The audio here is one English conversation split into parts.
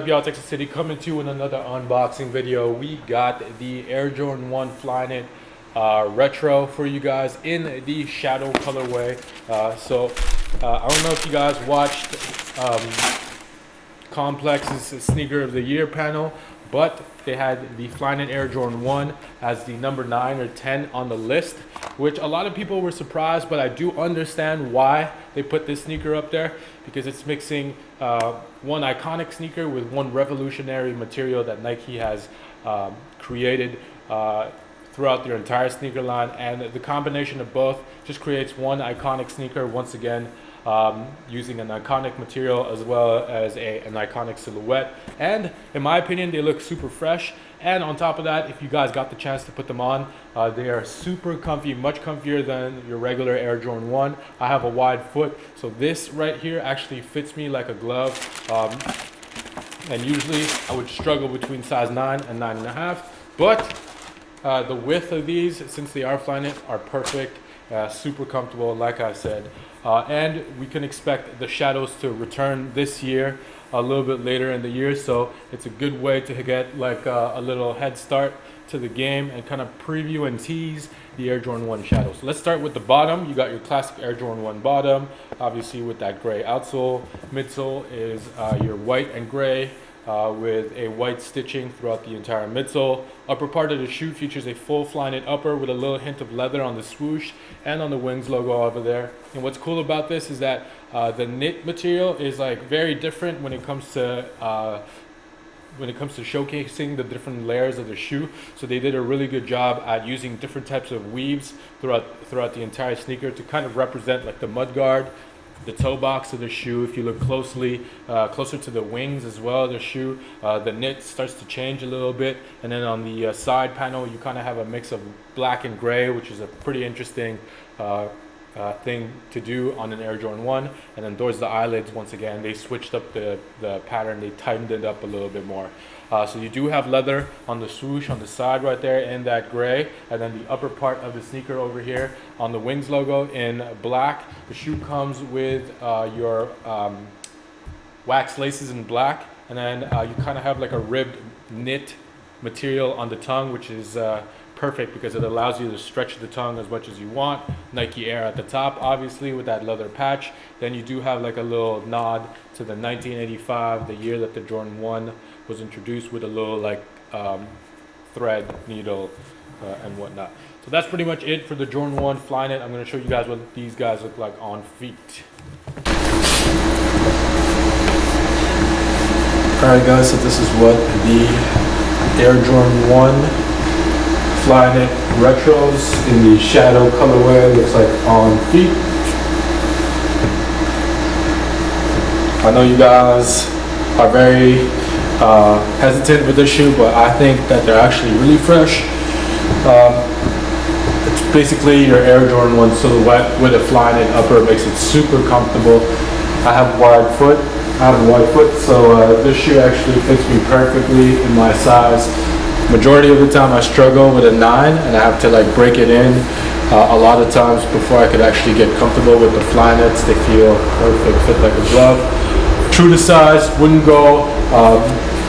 up, y'all? Texas City coming to you in another unboxing video. We got the Air Jordan 1 Flyknit retro for you guys in the shadow colorway. I don't know if you guys watched Complex's Sneaker of the Year panel, but they had the Flyknit Air Jordan 1 as the number 9 or 10 on the list, which a lot of people were surprised, but I do understand why they put this sneaker up there, because it's mixing one iconic sneaker with one revolutionary material that Nike has created throughout their entire sneaker line, and the combination of both just creates one iconic sneaker once again, using an iconic material as well as an iconic silhouette. And in my opinion, they look super fresh. And on top of that, if you guys got the chance to put them on, they are super comfy, much comfier than your regular Air Jordan 1. I have a wide foot, so this right here actually fits me like a glove. And usually I would struggle between size 9 and 9.5, but the width of these, since they are Flyknit, are perfect, super comfortable, like I said. And we can expect the shadows to return this year, a little bit later in the year, so it's a good way to get like a little head start to the game and kind of preview and tease the Air Jordan 1 shadows. So let's start with the bottom. You got your classic Air Jordan 1 bottom, obviously with that gray outsole. Midsole is your white and gray, with a white stitching throughout the entire midsole. Upper part of the shoe features a full Flyknit upper with a little hint of leather on the swoosh and on the wings logo over there. And what's cool about this is that the knit material is like very different when it comes to showcasing the different layers of the shoe. So they did a really good job at using different types of weaves throughout the entire sneaker to kind of represent like the mud guard, the toe box of the shoe. If you look closely, closer to the wings as well of the shoe, the knit starts to change a little bit. And then on the side panel, you kind of have a mix of black and gray, which is a pretty interesting thing to do on an Air Jordan 1. And then towards the eyelids, once again, they switched up the pattern. They tightened it up a little bit more. So you do have leather on the swoosh on the side right there in that gray, and then the upper part of the sneaker over here on the wings logo in black. The shoe comes with your wax laces in black, and then you kind of have like a ribbed knit material on the tongue, which is perfect because it allows you to stretch the tongue as much as you want. Nike Air at the top, obviously, with that leather patch. Then you do have like a little nod to the 1985, the year that the Jordan 1 was introduced, with a little like thread needle and whatnot. So that's pretty much it for the Jordan 1 Flyknit. I'm going to show you guys what these guys look like on feet. Alright guys, so this is what the Air Jordan 1 Flyknit retros in the shadow colorway looks like on feet. I know you guys are very hesitant with this shoe, but I think that they're actually really fresh. It's basically your Air Jordan 1 silhouette with a Flyknit upper. Makes it super comfortable. I have a wide foot, so this shoe actually fits me perfectly in my size. Majority of the time I struggle with a 9 and I have to like break it in a lot of times before I could actually get comfortable with the Flyknits. They feel perfect, fit like a glove. True to size, wouldn't go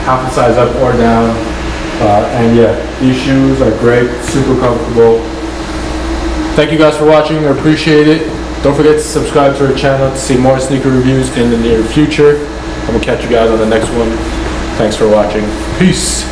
half a size up or down. And yeah, these shoes are great, super comfortable. Thank you guys for watching, I appreciate it. Don't forget to subscribe to our channel to see more sneaker reviews in the near future. I'm gonna catch you guys on the next one. Thanks for watching. Peace.